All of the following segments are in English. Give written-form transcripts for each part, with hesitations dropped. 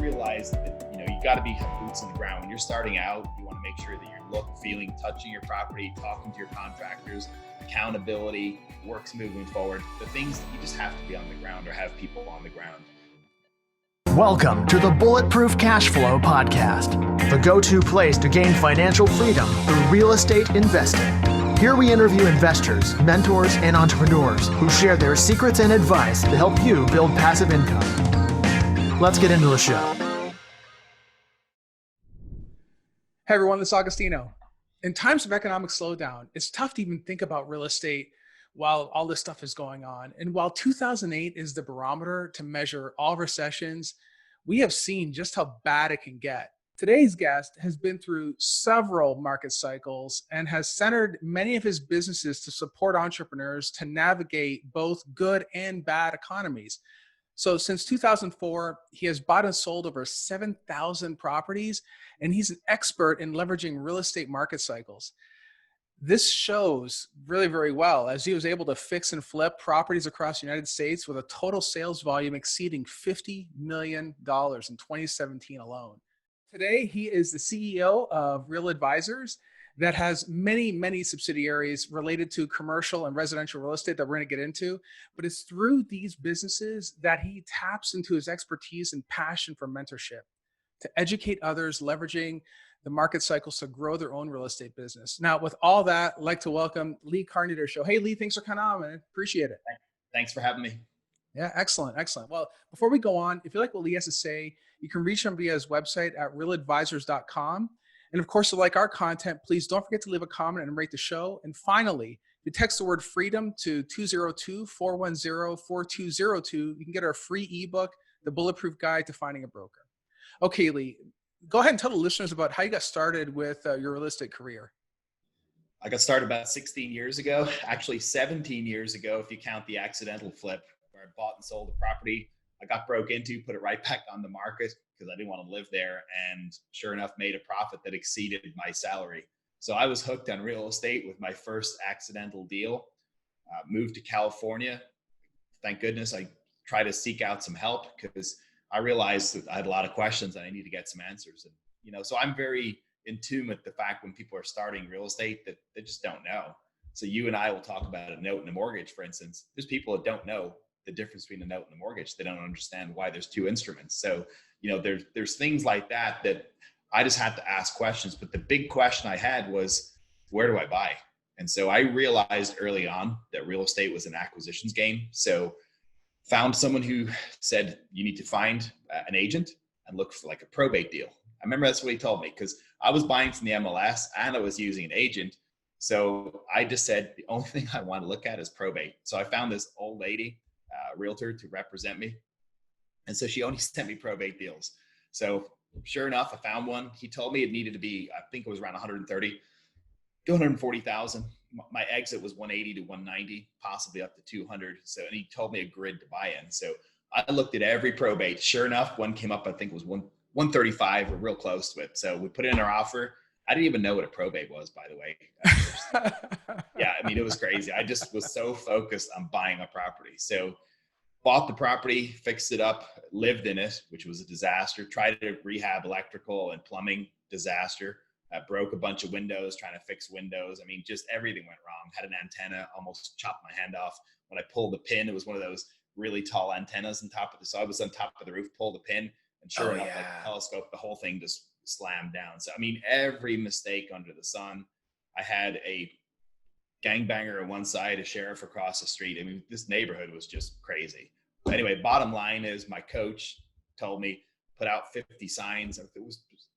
realized that, you got to have boots on the ground. When you're starting out, you want to make sure that you're feeling, touching your property, talking to your contractors, accountability, works moving forward. The things that you just have to be on the ground or have people on the ground. Welcome to the Bulletproof Cashflow podcast, the go-to place to gain financial freedom through real estate investing. Here we interview investors, mentors, and entrepreneurs who share their secrets and advice to help you build passive income. Let's get into the show. Hey everyone, this is Agostino. In times of economic slowdown, it's tough to even think about real estate while all this stuff is going on. And while 2008 is the barometer to measure all recessions, we have seen just how bad it can get. Today's guest has been through several market cycles and has centered many of his businesses to support entrepreneurs to navigate both good and bad economies. So since 2004, he has bought and sold over 7,000 properties, and he's an expert in leveraging real estate market cycles. This shows really, very well as he was able to fix and flip properties across the United States with a total sales volume exceeding $50 million in 2017 alone. Today, he is the CEO of Real Advisors that has many, many subsidiaries related to commercial and residential real estate that we're going to get into. But it's through these businesses that he taps into his expertise and passion for mentorship to educate others, leveraging the market cycles to grow their own real estate business. Now, with all that, I'd like to welcome Lee Kearney to our show. Hey, Lee, thanks for coming on, man. Appreciate it. Thanks for having me. Yeah, excellent. Well, before we go on, if you like what Lee has to say, you can reach him via his website at realadvisors.com. And of course, to like our content, please don't forget to leave a comment and rate the show. And finally, if you text the word freedom to 202-410-4202, you can get our free ebook, The Bulletproof Guide to Finding a Broker. Okay, Lee, go ahead and tell the listeners about how you got started with your real estate career. I got started about 16 years ago, actually 17 years ago, if you count the accidental flip where I bought and sold a property. I got broke into, put it right back on the market because I didn't want to live there. And sure enough, made a profit that exceeded my salary. So I was hooked on real estate with my first accidental deal. Moved to California. Thank goodness I tried to seek out some help because I realized that I had a lot of questions and I need to get some answers. And, so I'm very in tune with the fact when people are starting real estate that they just don't know. So you and I will talk about a note and a mortgage, for instance. There's people that don't know the difference between a note and a mortgage. They don't understand why there's two instruments. So, there's things like that I just had to ask questions. But the big question I had was, where do I buy? And so I realized early on that real estate was an acquisitions game. So found someone who said, you need to find an agent and look for like a probate deal. I remember that's what he told me because I was buying from the MLS and I was using an agent. So I just said, the only thing I want to look at is probate. So I found this old lady, realtor, to represent me. And so she only sent me probate deals. So sure enough, I found one. He told me it needed to be, I think it was around 130, 240,000. My exit was 180 to 190, possibly up to 200. So, and he told me a grid to buy in. So I looked at every probate. Sure enough, one came up, I think it was 135 or real close to it. So we put in our offer. I didn't even know what a probate was, by the way. Yeah, it was crazy. I just was so focused on buying a property. So bought the property, fixed it up, lived in it, which was a disaster. Tried to rehab electrical and plumbing, disaster. Broke a bunch of windows, trying to fix windows. Just everything went wrong. Had an antenna, almost chopped my hand off. When I pulled the pin, it was one of those really tall antennas on top of so I was on top of the roof, pulled the pin, and sure enough, like the telescope, the whole thing just slammed down. So, every mistake under the sun. I had a gangbanger on one side, a sheriff across the street. This neighborhood was just crazy. But anyway, bottom line is my coach told me, put out 50 signs.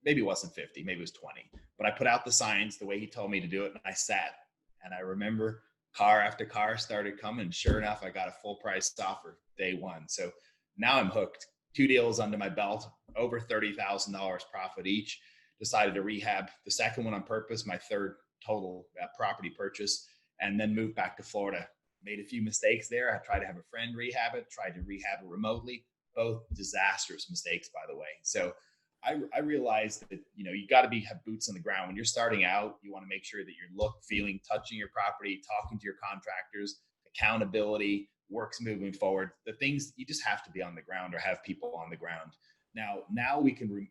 Maybe it wasn't 50, maybe it was 20. But I put out the signs the way he told me to do it, and I sat. And I remember car after car started coming. Sure enough, I got a full price offer day one. So now I'm hooked. 2 deals under my belt, over $30,000 profit each. Decided to rehab the second one on purpose, my third total property purchase, and then moved back to Florida. Made a few mistakes there. I tried to have a friend rehab it, tried to rehab it remotely. Both disastrous mistakes, by the way. So I realized that, you got to have boots on the ground. When you're starting out, you want to make sure that you're feeling, touching your property, talking to your contractors, accountability, works moving forward. The things you just have to be on the ground or have people on the ground. Now we can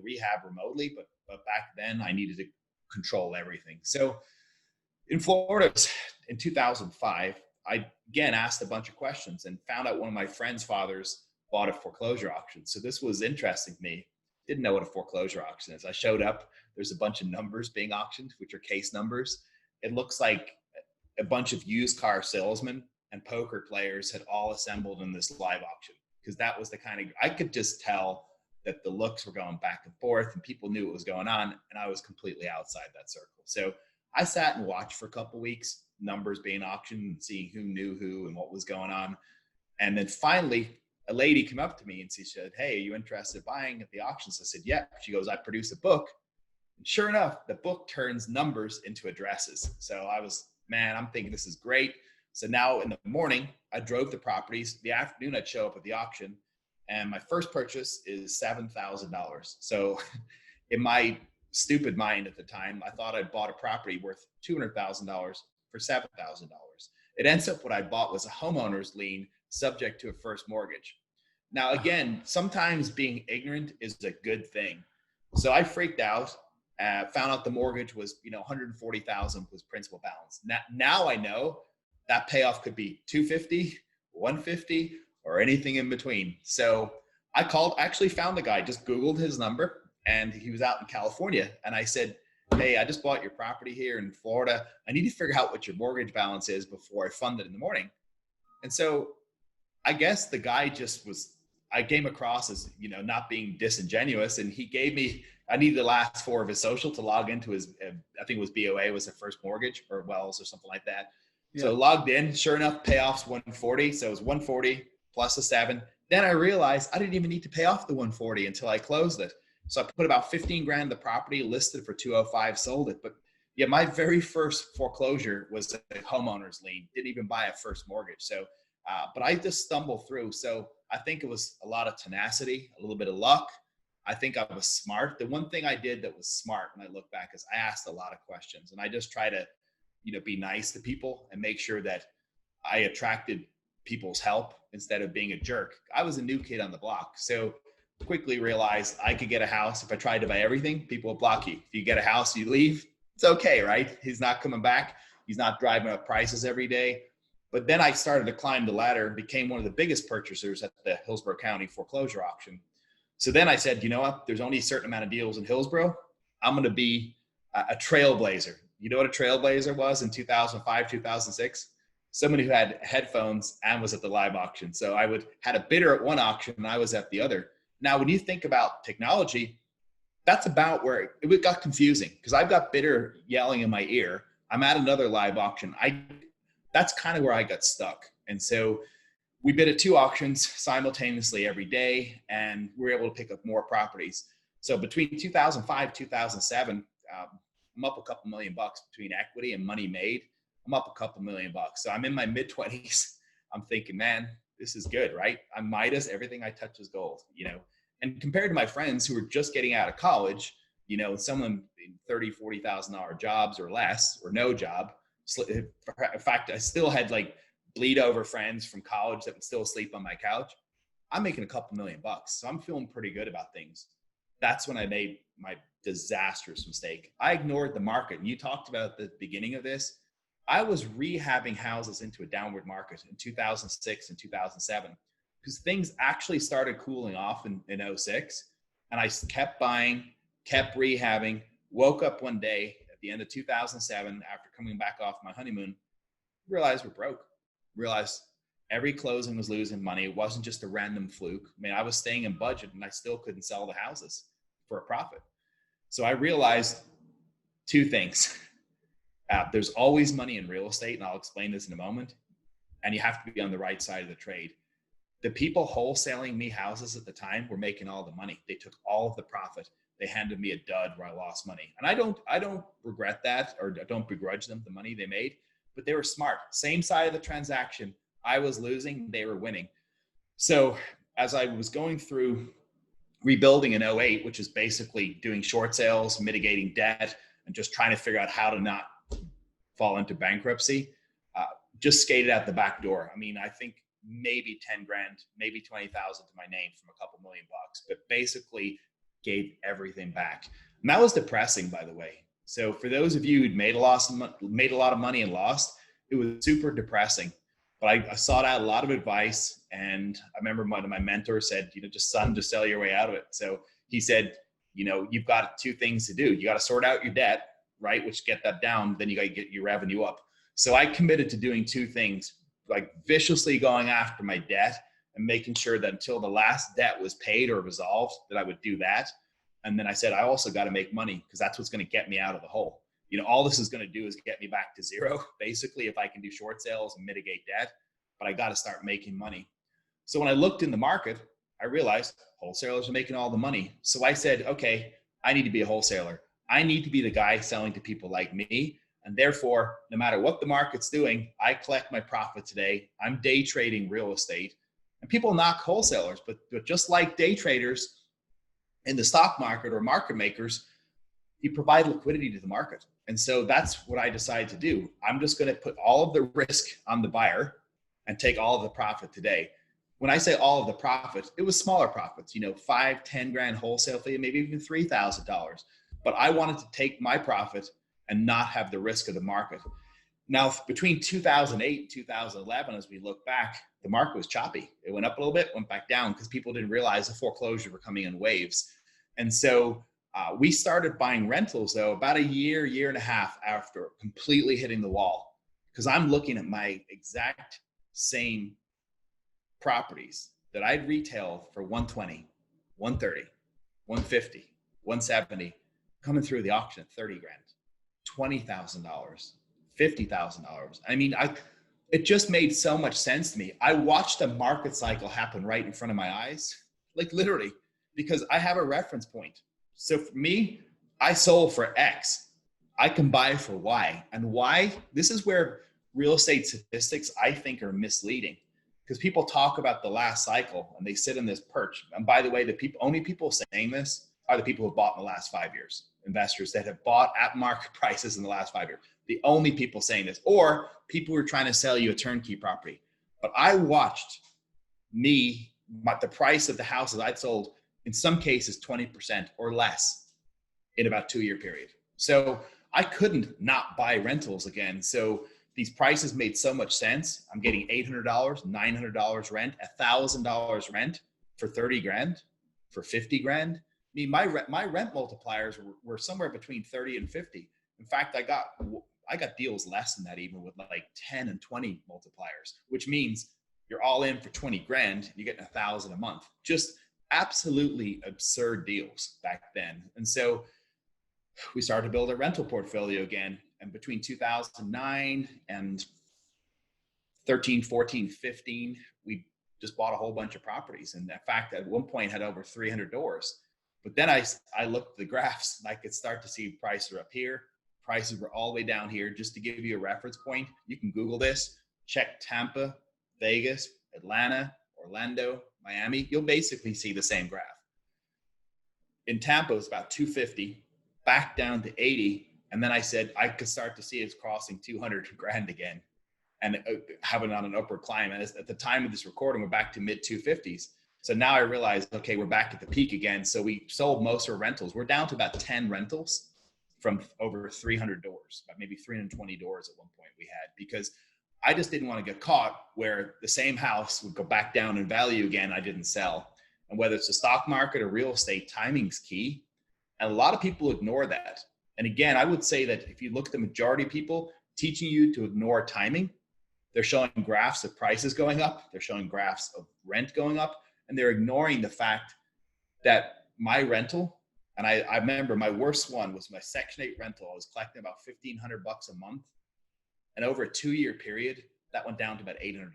rehab remotely, but back then I needed to control everything. So in Florida in 2005, I again asked a bunch of questions and found out one of my friend's fathers bought a foreclosure auction. So this was interesting to me. Didn't know what a foreclosure auction is. I showed up, there's a bunch of numbers being auctioned, which are case numbers. It looks like a bunch of used car salesmen and poker players had all assembled in this live auction, because that was the kind of, I could just tell that the looks were going back and forth and people knew what was going on, and I was completely outside that circle. So I sat and watched for a couple of weeks, numbers being auctioned and seeing who knew who and what was going on. And then finally a lady came up to me and she said, "Hey, are you interested in buying at the auctions?" I said, "Yeah." She goes, "I produced a book." And sure enough, the book turns numbers into addresses. So I'm thinking this is great. So now in the morning, I drove the properties. The afternoon, I'd show up at the auction, and my first purchase is $7,000. So in my stupid mind at the time, I thought I'd bought a property worth $200,000 for $7,000. It ends up what I bought was a homeowner's lien subject to a first mortgage. Now, again, sometimes being ignorant is a good thing. So I freaked out. Found out the mortgage was, $140,000 was principal balance. Now I know that payoff could be $250, $150, or anything in between. So I actually found the guy, just Googled his number, and he was out in California. And I said, "Hey, I just bought your property here in Florida. I need to figure out what your mortgage balance is before I fund it in the morning." And so I guess the guy I came across as, not being disingenuous, and he gave me, I needed the last four of his social to log into his, I think it was BOA, was the first mortgage, or Wells or something like that. Yeah. So logged in, sure enough, payoff's 140. So it was 140 plus a 7. Then I realized I didn't even need to pay off the 140 until I closed it. So I put about 15 grand in the property, listed for 205, sold it. But yeah, my very first foreclosure was a homeowner's lien. Didn't even buy a first mortgage. So, but I just stumbled through. So I think it was a lot of tenacity, a little bit of luck. I think I was smart. The one thing I did that was smart when I look back is I asked a lot of questions, and I just try to, be nice to people and make sure that I attracted people's help instead of being a jerk. I was a new kid on the block. So quickly realized I could get a house. If I tried to buy everything, people would block you. If you get a house, you leave, it's okay, right? He's not coming back. He's not driving up prices every day. But then I started to climb the ladder and became one of the biggest purchasers at the Hillsborough County foreclosure auction. So then I said, you know what? There's only a certain amount of deals in Hillsborough. I'm going to be a trailblazer. You know what a trailblazer was in 2005, 2006? Someone who had headphones and was at the live auction. So I had a bidder at one auction and I was at the other. Now, when you think about technology, that's about where it got confusing, because I've got bidder yelling in my ear. I'm at another live auction. That's kind of where I got stuck. And so we bid at 2 auctions simultaneously every day, and we were able to pick up more properties. So between 2005, 2007, I'm up a couple $1 million between equity and money made. I'm up a couple $1 million. So I'm in my mid-20s. I'm thinking, man, this is good, right? I'm Midas. Everything I touch is gold, And compared to my friends who were just getting out of college, someone in $30,000, $40,000 jobs or less, or no job. In fact, I still had bleed over friends from college that would still sleep on my couch. I'm making a couple $1 million. So I'm feeling pretty good about things. That's when I made my disastrous mistake. I ignored the market. And you talked about at the beginning of this. I was rehabbing houses into a downward market in 2006 and 2007, because things actually started cooling off in 06. And I kept buying, kept rehabbing, woke up one day at the end of 2007 after coming back off my honeymoon, realized we're broke. Realized every closing was losing money. It wasn't just a random fluke. I mean, I was staying in budget and I still couldn't sell the houses for a profit. So I realized 2 things. There's always money in real estate, and I'll explain this in a moment. And you have to be on the right side of the trade. The people wholesaling me houses at the time were making all the money. They took all of the profit. They handed me a dud where I lost money. And I don't regret that, or don't begrudge them the money they made, but they were smart. Same side of the transaction. I was losing, they were winning. So as I was going through rebuilding in 08, which is basically doing short sales, mitigating debt, and just trying to figure out how to not fall into bankruptcy, just skated out the back door. I mean, I think maybe 10 grand, maybe 20,000 to my name from a couple $1,000,000, but basically gave everything back. And that was depressing, by the way. So for those of you who'd made a lot of money and lost, it was super depressing. But I sought out a lot of advice, and I remember one of my mentors said, just sell your way out of it. So he said, you've got two things to do. You got to sort out your debt, right? Which get that down, then you got to get your revenue up. So I committed to doing two things, like viciously going after my debt and making sure that until the last debt was paid or resolved, that I would do that. And then I said, I also got to make money, because that's what's going to get me out of the hole. All this is going to do is get me back to zero, basically, if I can do short sales and mitigate debt, but I got to start making money. So when I looked in the market, I realized wholesalers are making all the money. So I said, okay, I need to be a wholesaler. I need to be the guy selling to people like me. And therefore, no matter what the market's doing, I collect my profit today. I'm day trading real estate. And people knock wholesalers, but just like day traders in the stock market or market makers, you provide liquidity to the market. And so that's what I decided to do. I'm just going to put all of the risk on the buyer and take all of the profit today. When I say all of the profit, it was smaller profits, 5, 10 grand wholesale fee, maybe even $3,000. But I wanted to take my profit and not have the risk of the market. Now, between 2008 and 2011, as we look back, the market was choppy. It went up a little bit, went back down, because people didn't realize the foreclosures were coming in waves. And so we started buying rentals, though, about a year and a half after completely hitting the wall, because I'm looking at my exact same properties that I'd retail for 120, 130, 150, 170, coming through the auction at 30 grand, $20,000, $50,000. I mean, it just made so much sense to me. I watched a market cycle happen right in front of my eyes, like literally, because I have a reference point. So for me, I sold for X. I can buy for Y. And Y, this is where real estate statistics, I think, are misleading, because people talk about the last cycle and they sit in this perch. And by the way, the only people saying this are the people who bought in the last 5 years, investors that have bought at market prices in the last 5 years. The only people saying this, or people who are trying to sell you a turnkey property. But I watched the price of the houses I'd sold, in some cases 20% or less in about 2-year period. So I couldn't not buy rentals again. So these prices made so much sense. I'm getting $800, $900 rent, $1,000 rent for 30 grand, for 50 grand. I mean, my rent multipliers were somewhere between 30 and 50. In fact, I got deals less than that, even with like 10 and 20 multipliers, which means you're all in for 20 grand and you're getting 1,000 a month. Just absolutely absurd deals back then. And so we started to build a rental portfolio again. And between 2009 and 13, 14, 15, we just bought a whole bunch of properties. And in fact, at one point had over 300 doors. But then I looked at the graphs and I could start to see prices are up here. Prices were all the way down here. Just to give you a reference point, you can Google this, check Tampa, Vegas, Atlanta, Orlando, Miami. You'll basically see the same graph. In Tampa, it was about 250, back down to 80. And then I said, I could start to see it's crossing 200 grand again and having on an upward climb. And at the time of this recording, we're back to mid 250s. So now I realized, okay, we're back at the peak again. So we sold most of our rentals. We're down to about 10 rentals from over 300 doors, about maybe 320 doors at one point we had, because I just didn't want to get caught where the same house would go back down in value again. I didn't sell. And whether it's the stock market or real estate, timing's key. And a lot of people ignore that. And again, I would say that if you look at the majority of people teaching you to ignore timing, they're showing graphs of prices going up, they're showing graphs of rent going up, and they're ignoring the fact that my rental, and I remember my worst one was my Section 8 rental. I was collecting about $1,500 a month. And over a 2-year period, that went down to about $800.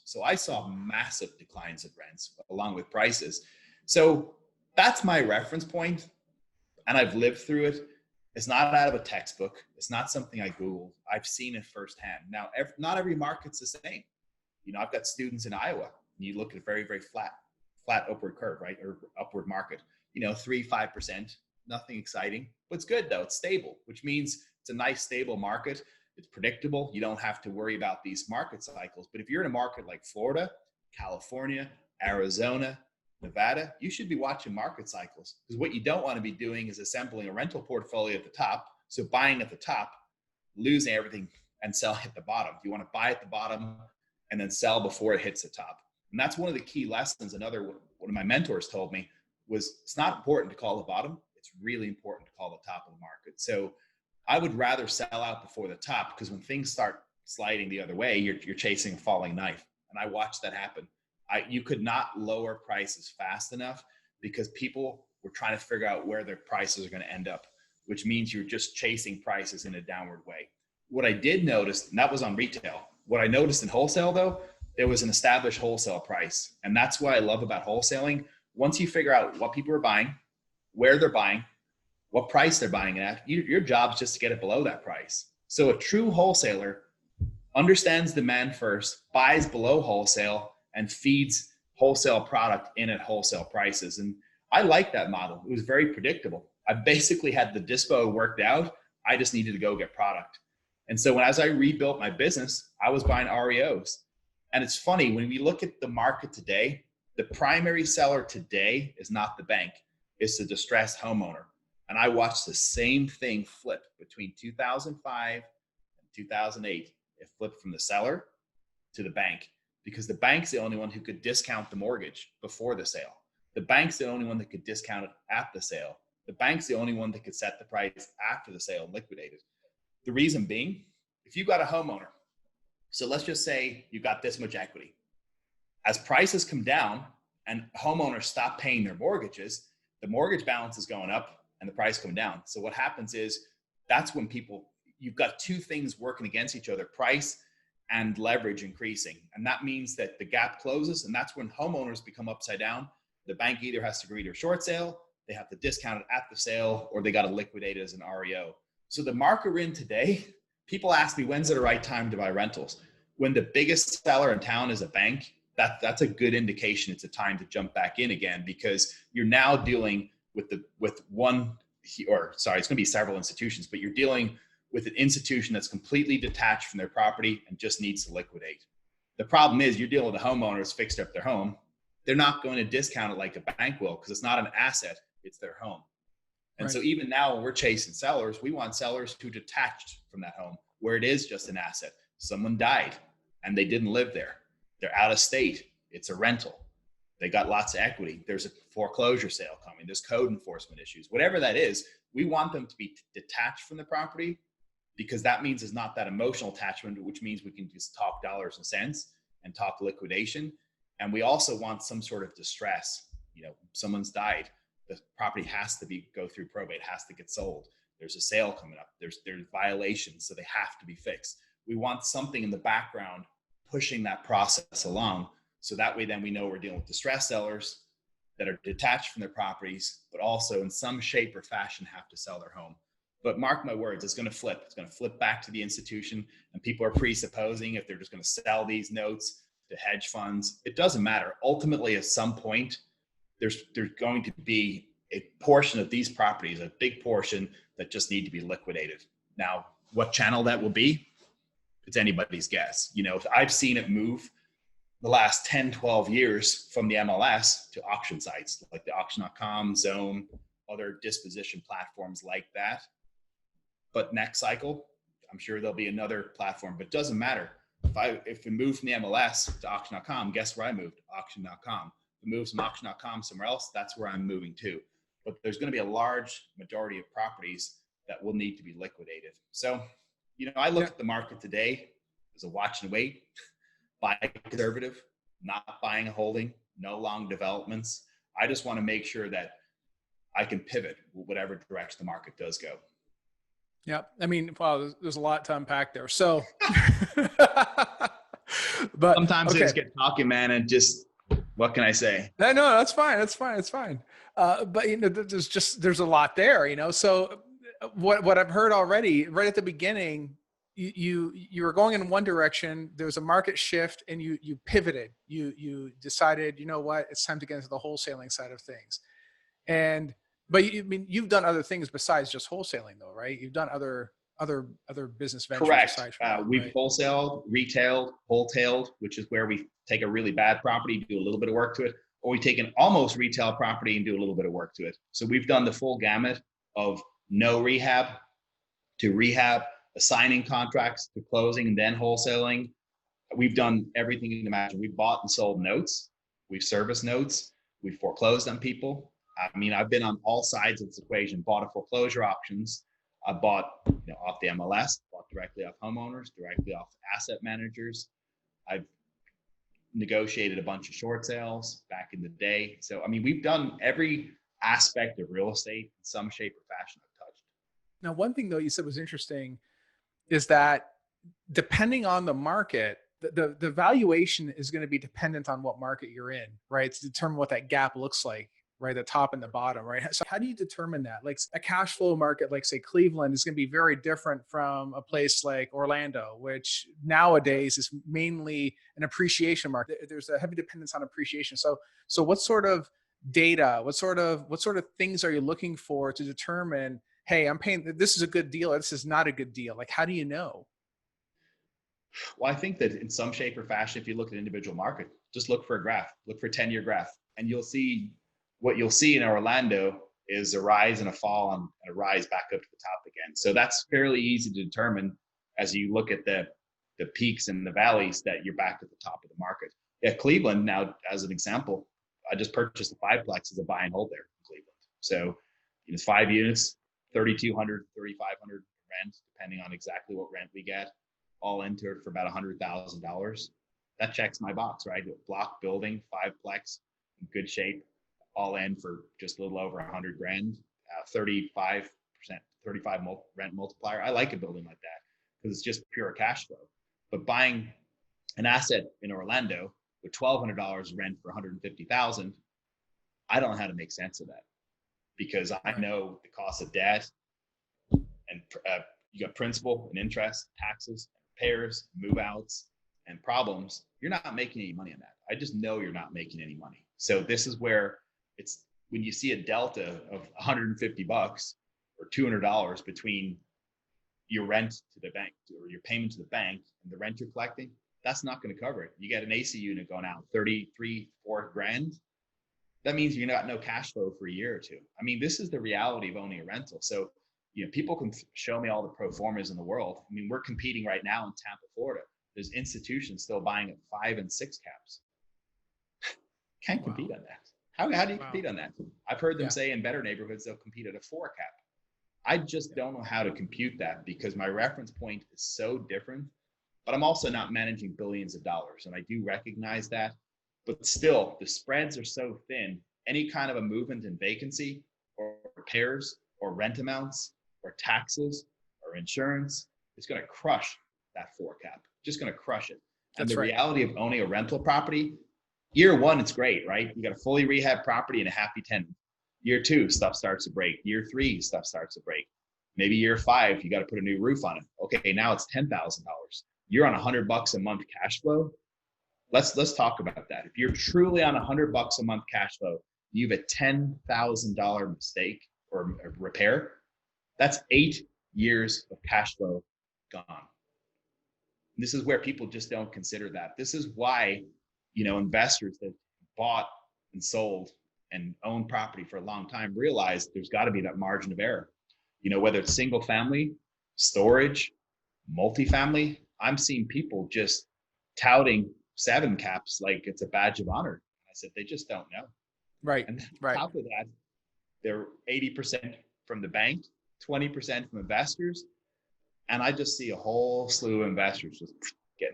So I saw massive declines in rents along with prices. So that's my reference point, and I've lived through it. It's not out of a textbook. It's not something I Googled. I've seen it firsthand. Now, not every market's the same. I've got students in Iowa, and you look at a very, very flat upward curve, right? Or upward market, 3-5%, nothing exciting, but it's good though. It's stable, which means it's a nice, stable market. It's predictable. You don't have to worry about these market cycles. But if you're in a market like Florida, California, Arizona, Nevada, you should be watching market cycles, because what you don't want to be doing is assembling a rental portfolio at the top. So buying at the top, losing everything, and selling at the bottom. You want to buy at the bottom and then sell before it hits the top. And that's one of the key lessons. One of my mentors told me was, it's not important to call the bottom. It's really important to call the top of the market. So I would rather sell out before the top, because when things start sliding the other way, you're chasing a falling knife. And I watched that happen. You could not lower prices fast enough, because people were trying to figure out where their prices are going to end up, which means you're just chasing prices in a downward way. What I did notice, and that was on retail, what I noticed in wholesale though, there was an established wholesale price. And that's what I love about wholesaling. Once you figure out what people are buying, where they're buying, what price they're buying it at, your job is just to get it below that price. So a true wholesaler understands demand first, buys below wholesale, and feeds wholesale product in at wholesale prices. And I like that model. It was very predictable. I basically had the dispo worked out. I just needed to go get product. And so as I rebuilt my business, I was buying REOs. And it's funny, when we look at the market today, the primary seller today is not the bank, it's the distressed homeowner. And I watched the same thing flip between 2005 and 2008. It flipped from the seller to the bank, because the bank's the only one who could discount the mortgage before the sale. The bank's the only one that could discount it at the sale. The bank's the only one that could set the price after the sale and liquidate it. The reason being, if you got a homeowner, so let's just say you got this much equity. As prices come down and homeowners stop paying their mortgages, the mortgage balance is going up and the price coming down. So what happens is, that's when you've got two things working against each other, price and leverage increasing. And that means that the gap closes, and that's when homeowners become upside down. The bank either has to agree to a short sale, they have to discount it at the sale, or they got to liquidate it as an REO. So the market we're in today, people ask me, when's the right time to buy rentals? When the biggest seller in town is a bank, that's a good indication it's a time to jump back in again, because you're now dealing with it's going to be several institutions, but you're dealing with an institution that's completely detached from their property and just needs to liquidate. The problem is, you're dealing with a homeowner who's fixed up their home. They're not going to discount it like a bank will, because it's not an asset, it's their home. And so even now, when we're chasing sellers, we want sellers who detached from that home, where it is just an asset. Someone died and they didn't live there. They're out of state. It's a rental. They got lots of equity. There's a foreclosure sale coming. There's code enforcement issues. Whatever that is, we want them to be detached from the property, because that means it's not that emotional attachment, which means we can just talk dollars and cents and talk liquidation. And we also want some sort of distress. Someone's died. The property has to go through probate, has to get sold. There's a sale coming up. There's violations, so they have to be fixed. We want something in the background pushing that process along, so that way then we know we're dealing with distressed sellers that are detached from their properties, but also in some shape or fashion have to sell their home. But mark my words, it's going to flip. It's going to flip back to the institution, and people are presupposing if they're just going to sell these notes to hedge funds. It doesn't matter. Ultimately, at some point, there's going to be a portion of these properties, a big portion, that just need to be liquidated. Now, what channel that will be, it's anybody's guess. I've seen it move the last 10, 12 years from the MLS to auction sites like the auction.com, Zone, other disposition platforms like that. But next cycle, I'm sure there'll be another platform, but it doesn't matter. If we move from the MLS to auction.com, guess where I moved? Auction.com. If it moves from auction.com somewhere else, that's where I'm moving to. But there's going to be a large majority of properties that will need to be liquidated. So, I look at the market today as a watch and wait, buy conservative, not buying a holding, no long developments. I just want to make sure that I can pivot whatever direction the market does go. Yeah. I mean, wow, there's a lot to unpack there. So, but sometimes I just get talking, man, and just, what can I say? No, that's fine. That's fine. It's fine. But there's a lot there, so what I've heard already right at the beginning, you were going in one direction, there was a market shift, and you pivoted, you decided, what, it's time to get into the wholesaling side of things. But you've done other things besides just wholesaling though, right? You've done other other business ventures Correct. aside from that, We've right? wholesaled, retailed, wholetailed, which is where we take a really bad property, do a little bit of work to it, or we take an almost retail property and do a little bit of work to it. So we've done the full gamut of no rehab to rehab, assigning contracts to closing and then wholesaling. We've done everything you can imagine. We've bought and sold notes. We've serviced notes. We've foreclosed on people. I mean, I've been on all sides of this equation, bought a foreclosure options. I bought off the MLS, bought directly off homeowners, directly off asset managers. I've negotiated a bunch of short sales back in the day. So, I mean, we've done every aspect of real estate in some shape or fashion I've touched. Now, one thing though you said was interesting is that depending on the market, the valuation is going to be dependent on what market you're in, right? To determine what that gap looks like, right? The top and the bottom, right? So how do you determine that? Like a cash flow market, like say Cleveland, is going to be very different from a place like Orlando, which nowadays is mainly an appreciation market. There's a heavy dependence on appreciation. So what sort of data, what sort of things are you looking for to determine, hey, I'm paying, this is a good deal, or this is not a good deal? Like, how do you know? Well, I think that in some shape or fashion, if you look at individual market, just look for a graph, look for a 10-year graph, and you'll see what you'll see in Orlando is a rise and a fall and a rise back up to the top again. So that's fairly easy to determine as you look at the peaks and the valleys that you're back at the top of the market. Yeah, Cleveland now, as an example, I just purchased a 5-plex as a buy and hold there in Cleveland. So it's 5 units, 3,200, 3,500 rent, depending on exactly what rent we get, all into it for about $100,000. That checks my box, right? Block building, 5-plex, in good shape, all in for just a little over $100,000, 35%, 35 rent multiplier. I like a building like that because it's just pure cash flow. But buying an asset in Orlando with $1,200 rent for $150,000, I don't know how to make sense of that because I know the cost of debt and you got principal and interest, taxes, repairs, move outs, and problems. You're not making any money on that. I just know you're not making any money. So this is where it's when you see a delta of $150 or $200 between your rent to the bank or your payment to the bank and the rent you're collecting, that's not going to cover it. You get an AC unit going out $33,000-$34,000 grand. That means you got no cash flow for a year or two. I mean, this is the reality of owning a rental. So, people can show me all the pro formas in the world. I mean, we're competing right now in Tampa, Florida. There's institutions still buying at 5 and 6 caps. Can't compete on that. How do you compete on that? I've heard them say in better neighborhoods, they'll compete at a 4 cap. I just don't know how to compute that because my reference point is so different, but I'm also not managing billions of dollars. And I do recognize that, but still the spreads are so thin. Any kind of a movement in vacancy or repairs or rent amounts or taxes or insurance is going to crush that 4 cap, just going to crush it. And the reality of owning a rental property, year 1, it's great, right? You got a fully rehab property and a happy tenant. Year 2, stuff starts to break. Year 3, stuff starts to break. Maybe year 5, you got to put a new roof on it. Okay, now it's $10,000. You're on $100 a month cash flow. Let's talk about that. If you're truly on $100 a month cash flow, you have a $10,000 mistake or a repair. That's 8 years of cash flow gone. And this is where people just don't consider that. This is why, investors that bought and sold and owned property for a long time realize there's got to be that margin of error. Whether it's single family, storage, multifamily, I'm seeing people just touting 7 caps like it's a badge of honor. I said, they just don't know. Right. And on top of that, they're 80% from the bank, 20% from investors. And I just see a whole slew of investors just get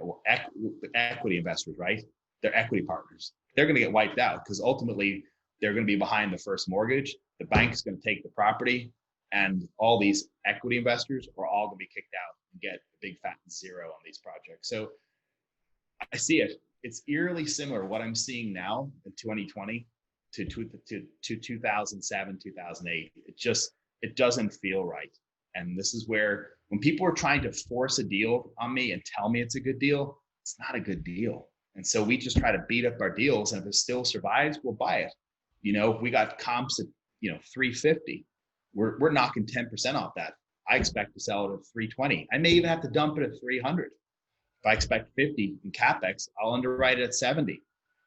equity investors, right? They're equity partners. They're going to get wiped out because ultimately they're going to be behind the first mortgage. The bank's going to take the property and all these equity investors are all going to be kicked out and get a big fat zero on these projects. So I see it. It's eerily similar what I'm seeing now in 2020 to 2007, 2008. It doesn't feel right. And this is where when people are trying to force a deal on me and tell me it's a good deal, it's not a good deal. And so we just try to beat up our deals. And if it still survives, we'll buy it. If we got comps at, 350, we're knocking 10% off that. I expect to sell it at 320. I may even have to dump it at 300. If I expect 50 in CapEx, I'll underwrite it at 70.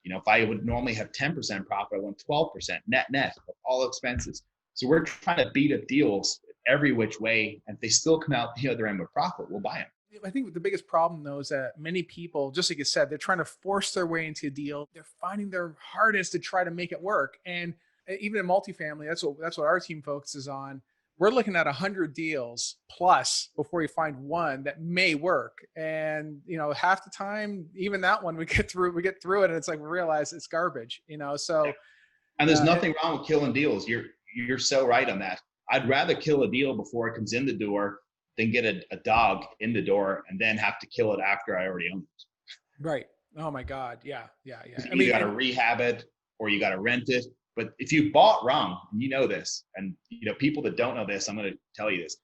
If I would normally have 10% profit, I want 12% net of all expenses. So we're trying to beat up deals every which way. And if they still come out the other end with profit, we'll buy them. I think the biggest problem though is that many people, just like you said, they're trying to force their way into a deal. They're finding their hardest to try to make it work. And even in multifamily, that's what our team focuses on. We're looking at 100 deals plus before you find one that may work. And half the time, even that one, we get through it, and it's like we realize it's garbage. So. And there's nothing wrong with killing deals. You're so right on that. I'd rather kill a deal before it comes in the door than get a dog in the door and then have to kill it after I already own it. Right. Oh my God. Yeah. You got to rehab it or you got to rent it. But if you bought wrong, this, and people that don't know this, I'm going to tell you this.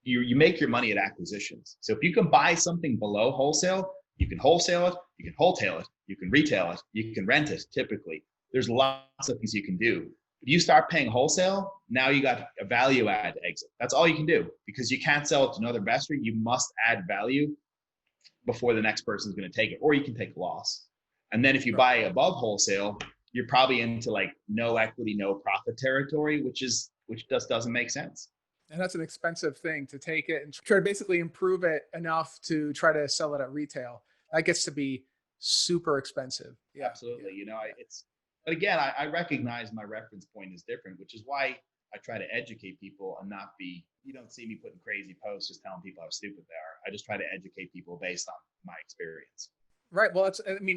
You make your money at acquisitions. So if you can buy something below wholesale, you can wholesale it, you can wholesale it, you can retail it, you can rent it. Typically, there's lots of things you can do. If you start paying wholesale, now you got a value add exit. That's all you can do, because you can't sell it to another investor. You must add value before the next person's going to take it, or you can take a loss. And then if you buy above wholesale, you're probably into like no equity, no profit territory, which just doesn't make sense. And that's an expensive thing to take it and try to basically improve it enough to try to sell it at retail. That gets to be super expensive. Yeah, absolutely. But again, I recognize my reference point is different, which is why I try to educate people and not be, you don't see me putting crazy posts just telling people how stupid they are. I just try to educate people based on my experience. Right. Well,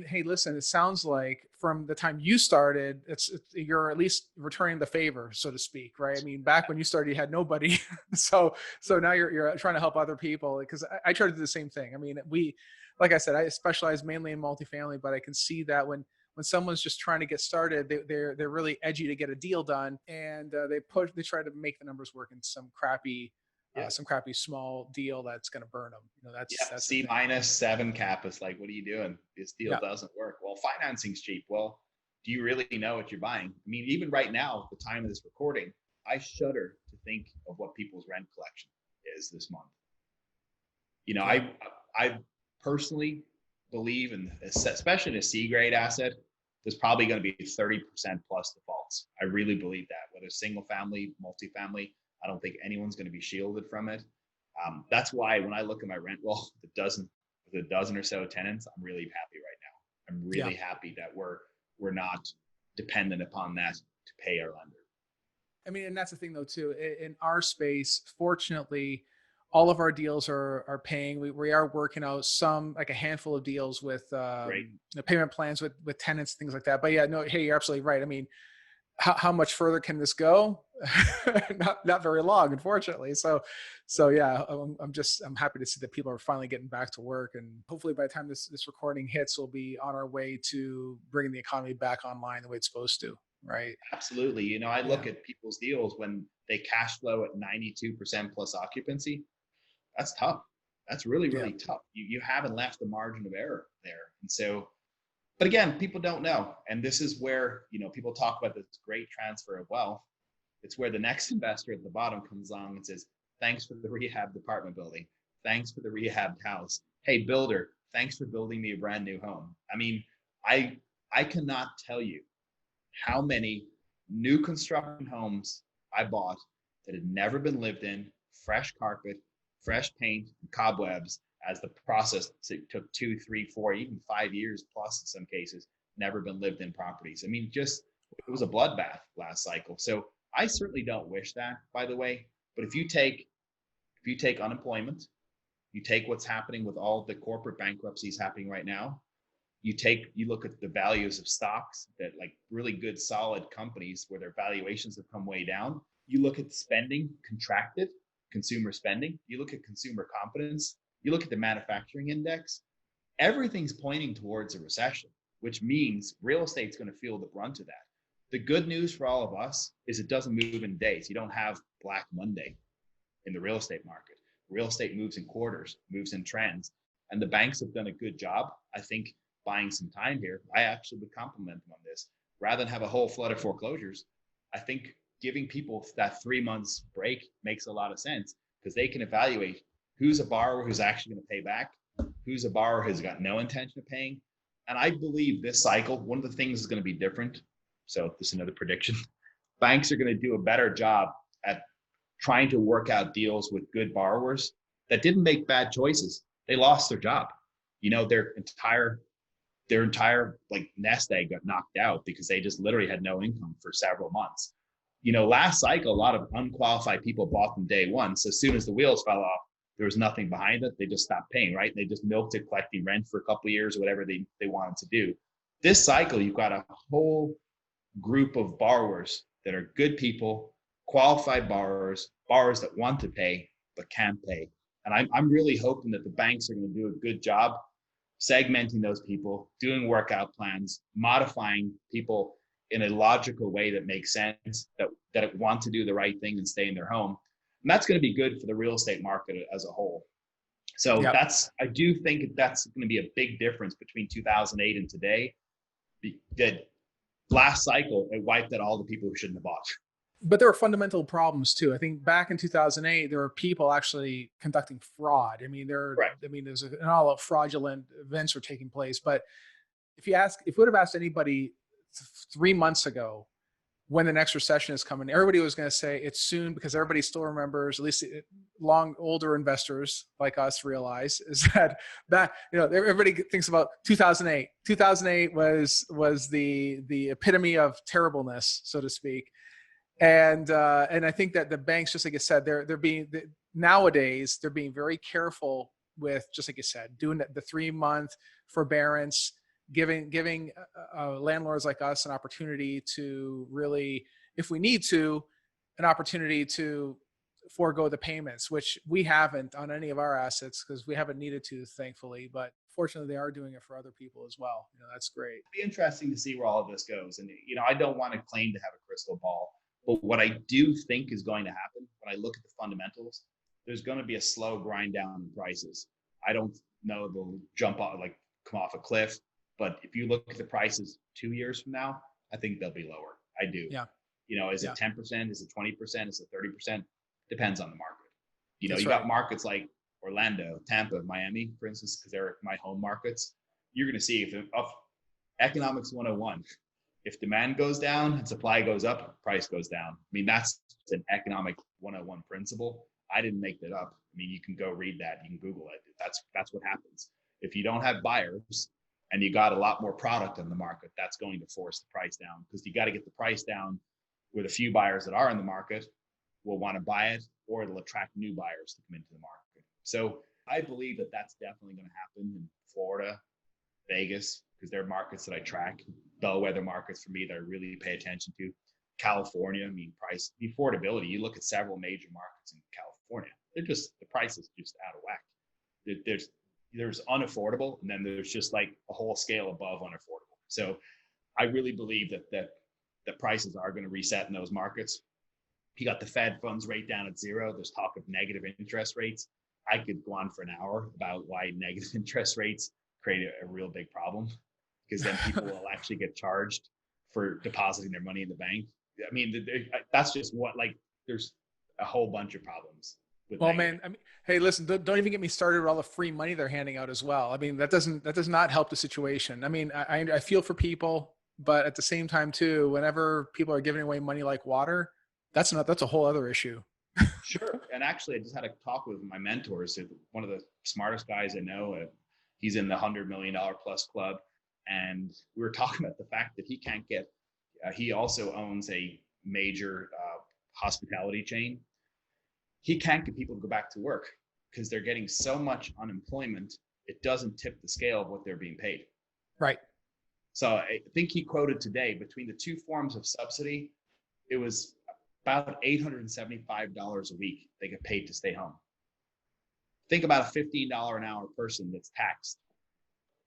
hey, listen, it sounds like from the time you started, you're at least returning the favor, so to speak, right? I mean, back when you started, you had nobody. so now you're trying to help other people, because I try to do the same thing. I mean, like I said, I specialize mainly in multifamily, but I can see that when someone's just trying to get started, they're really edgy to get a deal done, and they try to make the numbers work in some crappy small deal that's going to burn them. That's C-7 cap. It's like, what are you doing? This deal doesn't work. Well, financing's cheap. Well, do you really know what you're buying? I mean, even right now, at the time of this recording, I shudder to think of what people's rent collection is this month. I personally believe in, especially in a C-grade asset, there's probably going to be 30% plus defaults. I really believe that, whether single family, multifamily, I don't think anyone's going to be shielded from it. That's why when I look at my rent roll, with a dozen or so tenants, I'm really happy right now. I'm really happy that we're not dependent upon that to pay our lender. I mean, and that's the thing though too. In our space, fortunately, all of our deals are paying. We are working out like a handful of deals with payment plans with tenants, things like that. But yeah, no, hey, you're absolutely right. I mean, how much further can this go? not very long, unfortunately. So yeah, I'm happy to see that people are finally getting back to work, and hopefully by the time this recording hits, we'll be on our way to bringing the economy back online the way it's supposed to. Right. Absolutely. I look at people's deals when they cash flow at 92% plus occupancy. That's tough. That's really, really tough. You haven't left the margin of error there. And so, but again, people don't know. And this is where, people talk about this great transfer of wealth. It's where the next investor at the bottom comes along and says, thanks for the rehab apartment building. Thanks for the rehabbed house. Hey, builder, thanks for building me a brand new home. I mean, I cannot tell you how many new construction homes I bought that had never been lived in, fresh carpet, fresh paint, and cobwebs, as the process took 2, 3, 4, even 5 years plus in some cases, never been lived in properties. I mean, it was a bloodbath last cycle. So I certainly don't wish that, by the way. But if you take unemployment, you take what's happening with all the corporate bankruptcies happening right now, you look at the values of stocks that, like, really good, solid companies where their valuations have come way down. You look at spending contracted, consumer spending. You look at consumer confidence. You look at the manufacturing index. Everything's pointing towards a recession, which means real estate's going to feel the brunt of that. The good news for all of us is it doesn't move in days. You don't have Black Monday in the real estate market. Real estate moves in quarters, moves in trends, and the banks have done a good job, I think, buying some time here. I actually would compliment them on this. Rather than have a whole flood of foreclosures, I think giving people that 3 months break makes a lot of sense, because they can evaluate who's a borrower who's actually going to pay back, who's a borrower who's got no intention of paying. And I believe this cycle, one of the things is going to be different. So this is another prediction. Banks are going to do a better job at trying to work out deals with good borrowers that didn't make bad choices. They lost their job. You know, their entire like nest egg got knocked out because they just literally had no income for several months. You know, last cycle, a lot of unqualified people bought them day one. So as soon as the wheels fell off, there was nothing behind it. They just stopped paying, right? They just milked it, collecting rent for a couple of years or whatever they wanted to do. This cycle, you've got a whole group of borrowers that are good people, qualified borrowers that want to pay but can't pay. And I'm really hoping that the banks are going to do a good job segmenting those people, doing workout plans, modifying people in a logical way that makes sense, that want to do the right thing and stay in their home. And that's going to be good for the real estate market as a whole. So I do think that's going to be a big difference between 2008 and today. That last cycle, it wiped out all the people who shouldn't have bought. But there were fundamental problems too. I think back in 2008, there were people actually conducting fraud. I mean, there's an all-out fraudulent events were taking place. But if you would have asked anybody 3 months ago when the next recession is coming, everybody was going to say it's soon, because everybody still remembers, at least older investors like us realize, is that everybody thinks about 2008. 2008 was the epitome of terribleness, so to speak. And I think that the banks, just like I said, nowadays they're being very careful with, just like you said, doing the 3-month forbearance, giving landlords like us an opportunity to really, if we need to, an opportunity to forego the payments, which we haven't on any of our assets because we haven't needed to, thankfully. But fortunately, they are doing it for other people as well. That's great. It'll be interesting to see where all of this goes. And I don't want to claim to have a crystal ball. But what I do think is going to happen, when I look at the fundamentals, there's going to be a slow grind down in prices. I don't know they'll come off a cliff, but if you look at the prices 2 years from now, I think they'll be lower. I do. Yeah. Is it 10%? Is it 20%? Is it 30%? Depends on the market. That's you right. got markets like Orlando, Tampa, Miami, for instance, because they're my home markets. You're going to see if economics 101. If demand goes down and supply goes up, price goes down. I mean, that's an economic 101 principle. I didn't make that up. I mean, you can go read that. You can Google it. That's what happens. If you don't have buyers and you got a lot more product in the market, that's going to force the price down, because you got to get the price down where the few buyers that are in the market will want to buy it, or it'll attract new buyers to come into the market. So I believe that that's definitely going to happen in Florida, Vegas, because they're markets that I track, bellwether markets for me that I really pay attention to. California, I mean, price, affordability. You look at several major markets in California, the price is just out of whack. There's unaffordable, and then there's just like a whole scale above unaffordable. So I really believe that the prices are going to reset in those markets. You got the Fed funds rate down at 0. There's talk of negative interest rates. I could go on for an hour about why negative interest rates create a real big problem, because then people will actually get charged for depositing their money in the bank. I mean, that's just there's a whole bunch of problems. Well, man, I mean, hey, listen, don't even get me started with all the free money they're handing out as well. I mean, that does not help the situation. I mean, I feel for people, but at the same time too, whenever people are giving away money like water, that's a whole other issue. Sure. And actually, I just had a talk with my mentors, one of the smartest guys I know. He's in the $100 million plus club. And we were talking about the fact that he can't get, he also owns a major hospitality chain. He can't get people to go back to work because they're getting so much unemployment, it doesn't tip the scale of what they're being paid. Right. So I think he quoted today, between the two forms of subsidy, it was about $875 a week they get paid to stay home. Think about a $15 an hour person that's taxed.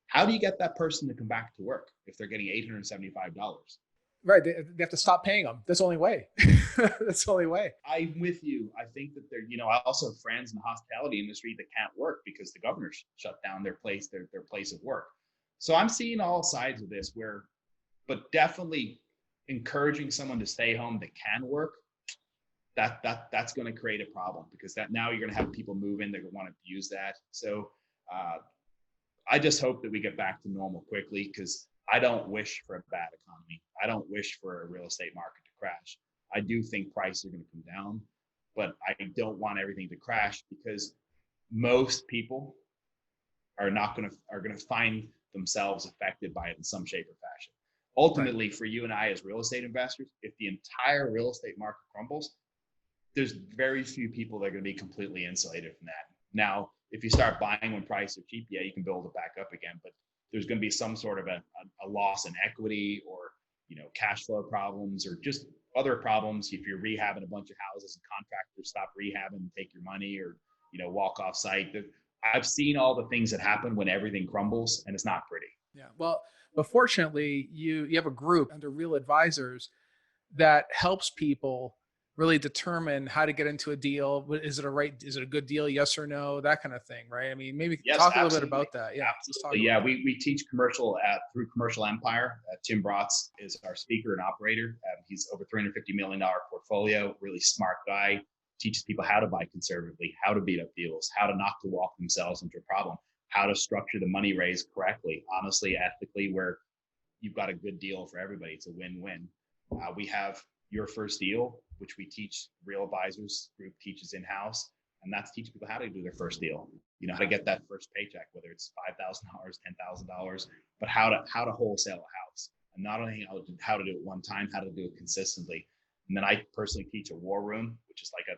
How do you get that person to come back to work if they're getting $875? Right. They have to stop paying them. That's the only way. That's the only way. I'm with you. I think that I also have friends in the hospitality industry that can't work because the governor shut down their place of work. So I'm seeing all sides of this but definitely encouraging someone to stay home that can work. that's going to create a problem, because that now you're going to have people move in that want to use that. So I just hope that we get back to normal quickly, because I don't wish for a bad economy. I don't wish for a real estate market to crash. I do think prices are going to come down, but I don't want everything to crash, because most people are going to find themselves affected by it in some shape or fashion. Ultimately, right, for you and I as real estate investors, if the entire real estate market crumbles, there's very few people that are going to be completely insulated from that. Now, if you start buying when prices are cheap, yeah, you can build it back up again, but there's going to be some sort of a loss in equity, or, cash flow problems, or just other problems. If you're rehabbing a bunch of houses and contractors stop rehabbing and take your money, or, walk off site. I've seen all the things that happen when everything crumbles, and it's not pretty. Yeah. Well, fortunately, you have a group under Real Advisors that helps people really determine how to get into a deal. Is it a good deal? Yes or no? That kind of thing, right? I mean, maybe yes, talk absolutely. a little bit about that. Yeah, absolutely. Yeah, we teach commercial through Commercial Empire. Tim Bratz is our speaker and operator. He's over $350 million portfolio, really smart guy. Teaches people how to buy conservatively, how to beat up deals, how to not to walk themselves into a problem, how to structure the money raise correctly, honestly, ethically, where you've got a good deal for everybody. It's a win-win. We have Your First Deal, which we teach. Real Advisors group teaches in-house, and that's teaching people how to do their first deal. How to get that first paycheck, whether it's $5,000, $10,000, but how to wholesale a house, and not only how to do it one time, how to do it consistently. And then I personally teach a war room, which is like a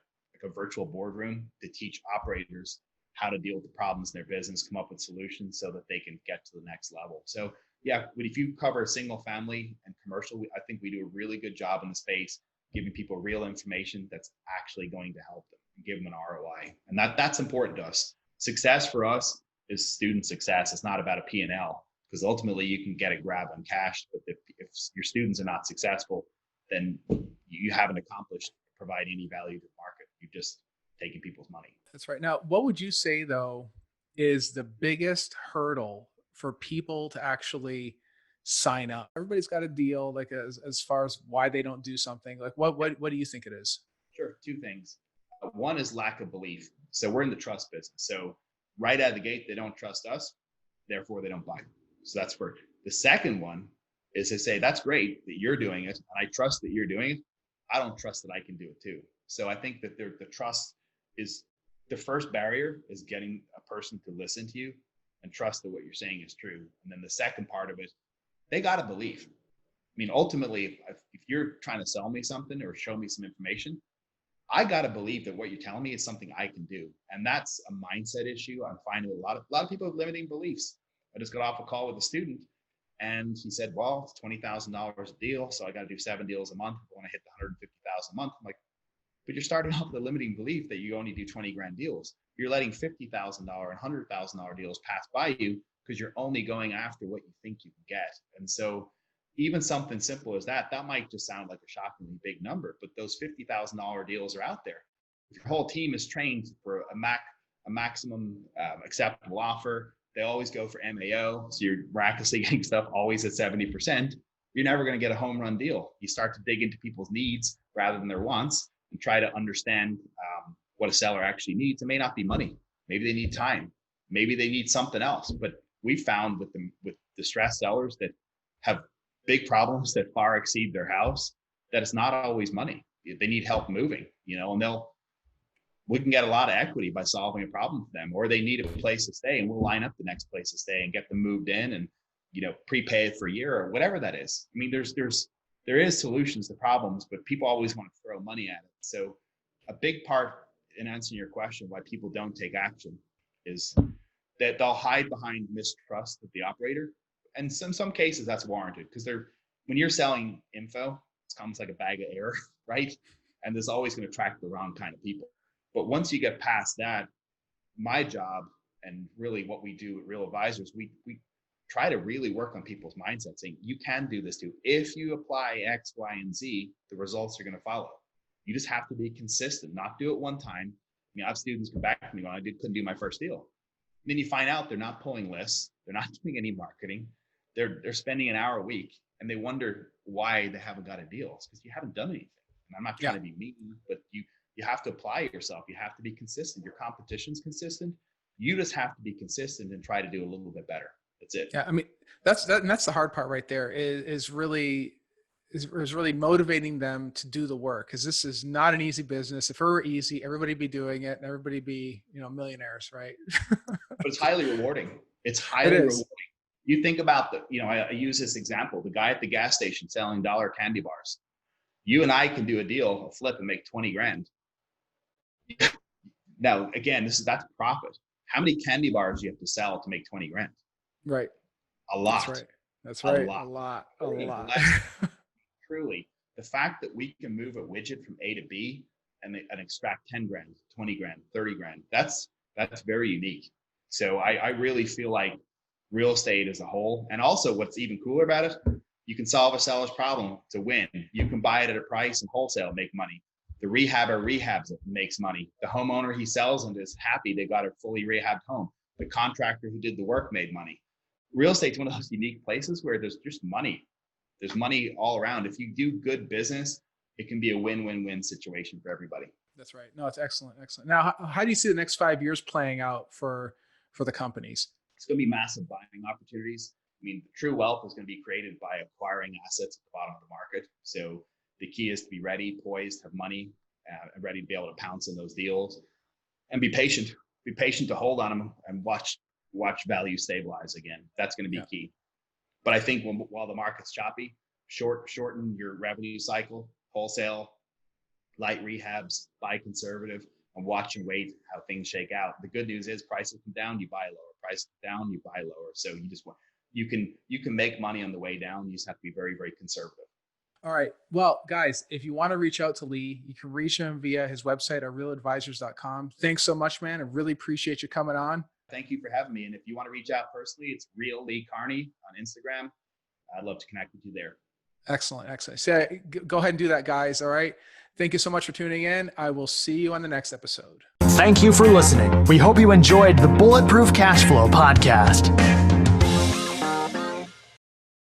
virtual boardroom, to teach operators how to deal with the problems in their business, come up with solutions so that they can get to the next level. So yeah, but if you cover single family and commercial, I think we do a really good job in the space, giving people real information that's actually going to help them and give them an ROI. And that's important to us. Success for us is student success. It's not about a P&L, because ultimately you can get a grab on cash, but if your students are not successful, then you haven't accomplished providing any value to the market. You've just taken people's money. That's right. Now, what would you say, though, is the biggest hurdle for people to actually sign up? Everybody's got a deal, like as far as why they don't do something. Like what do you think it is? Sure. Two things. One is lack of belief. So we're in the trust business. So right out of the gate, they don't trust us. Therefore, they don't buy. So that's where the second one is to say, that's great that you're doing it, and I trust that you're doing it. I don't trust that I can do it too. So I think that the trust is the first barrier, is getting a person to listen to you and trust that what you're saying is true. And then the second part of it, they got to believe. I mean, ultimately, if you're trying to sell me something or show me some information, I got to believe that what you're telling me is something I can do. And that's a mindset issue. I'm finding a lot of people have limiting beliefs. I just got off a call with a student, and he said, well, it's $20,000 a deal, so I got to do 7 deals a month. I want to hit the 150,000 a month. I'm like, but you're starting off with a limiting belief that you only do 20 grand deals. You're letting $50,000 and $100,000 deals pass by you because you're only going after what you think you can get. And so even something simple as that might just sound like a shockingly big number, but those $50,000 deals are out there. If your whole team is trained for a maximum acceptable offer, they always go for MAO. So you're miraculously getting stuff always at 70%. You're never going to get a home run deal. You start to dig into people's needs rather than their wants, and try to understand what a seller actually needs. It may not be money. Maybe they need time. Maybe they need something else. But we found with distressed sellers that have big problems that far exceed their house, that it's not always money. They need help moving, and we can get a lot of equity by solving a problem for them, or they need a place to stay, and we'll line up the next place to stay and get them moved in, and prepay it for a year or whatever that is. I mean, there is solutions to problems, but people always want to throw money at it. So a big part in answering your question, why people don't take action, is that they'll hide behind mistrust of the operator. And in some cases that's warranted, because when you're selling info, it's almost like a bag of air, right? And there's always going to attract the wrong kind of people. But once you get past that, my job, and really what we do at Real Advisors, we try to really work on people's mindset, saying you can do this too. If you apply X, Y, and Z, the results are going to follow. You just have to be consistent, not do it one time. I have students come back to me when couldn't do my first deal. And then you find out they're not pulling lists, they're not doing any marketing, they're spending an hour a week, and they wonder why they haven't got a deal. It's because you haven't done anything. And I'm not trying to be mean, but you have to apply yourself. You have to be consistent. Your competition's consistent. You just have to be consistent and try to do a little bit better. That's it. Yeah. I mean, that's the hard part right there is really motivating them to do the work. Cause this is not an easy business. If it were easy, everybody be doing it and everybody be, millionaires, right? But it's highly rewarding. It's highly rewarding. You think about I use this example, the guy at the gas station selling dollar candy bars. You and I can do a deal, a flip, and make 20 grand. Now, again, that's profit. How many candy bars do you have to sell to make 20 grand? Right. A lot. That's right. A lot. Truly, the fact that we can move a widget from A to B and extract 10 grand, 20 grand, 30 grand, that's very unique. So I really feel like real estate as a whole, and also what's even cooler about it, you can solve a seller's problem to win. You can buy it at a price and wholesale, make money. The rehabber rehabs it, makes money. The homeowner he sells and is happy they got a fully rehabbed home. The contractor who did the work made money. Real estate's one of those unique places where there's just money. There's money all around. If you do good business, it can be a win-win-win situation for everybody. That's right. No, it's excellent. Now, how do you see the next 5 years playing out for the companies? It's going to be massive buying opportunities. I mean, true wealth is going to be created by acquiring assets at the bottom of the market. So the key is to be ready, poised, have money, and ready to be able to pounce in those deals, and be patient. Be patient to hold on them and watch value stabilize again. That's going to be key. But I think while the market's choppy, shorten your revenue cycle, wholesale, light rehabs, buy conservative, and watch and wait how things shake out. The good news is prices come down, you buy lower. Prices down, you buy lower. So you can make money on the way down. You just have to be very, very conservative. All right. Well, guys, if you want to reach out to Lee, you can reach him via his website at realadvisors.com. Thanks so much, man. I really appreciate you coming on. Thank you for having me. And if you want to reach out personally, it's Real Lee Kearney on Instagram. I'd love to connect with you there. Excellent. So go ahead and do that, guys. All right. Thank you so much for tuning in. I will see you on the next episode. Thank you for listening. We hope you enjoyed the Bulletproof Cashflow podcast.